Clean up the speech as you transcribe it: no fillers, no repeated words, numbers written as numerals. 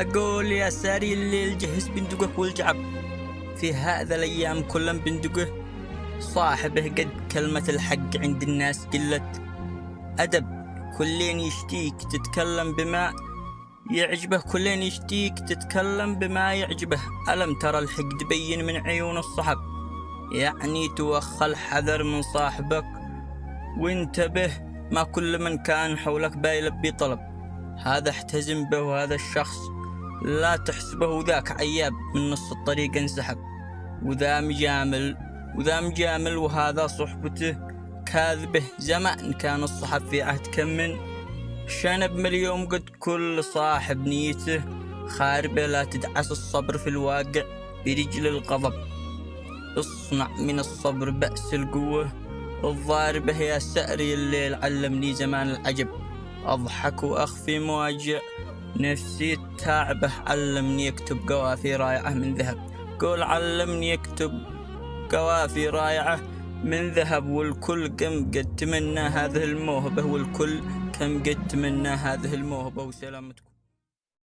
أقول يا ساري الليل جهز بندقك والجعب. في هذا الأيام كل بندقه صاحبه قد كلمة الحق عند الناس قلت أدب. كلين يشتيك تتكلم بما يعجبه، كلين يشتيك تتكلم بما يعجبه. ألم ترى الحقد بين من عيون الصحب؟ يعني توخى الحذر من صاحبك وانتبه، ما كل من كان حولك بايلبي طلب. هذا احتزم به وهذا الشخص لا تحسبه، وذاك عياب من نص الطريق انسحب. وذا مجامل وهذا صحبته كاذبه. زمان كان الصحب في عهد كم من شنب، اليوم قد كل صاحب نيته خاربه. لا تدعس الصبر في الواقع برجل الغضب، اصنع من الصبر بأس القوة الضاربة. يا سأري الليل علمني زمان العجب، أضحك وأخفي مواجع نفسي التعبة. علمني يكتب قوافي رائعة من ذهب، قول علمني يكتب قوافي رائعة من ذهب. والكل كم قد تمنى هذه الموهبة، والكل كم قد تمنى هذه الموهبة. وسلامتكم.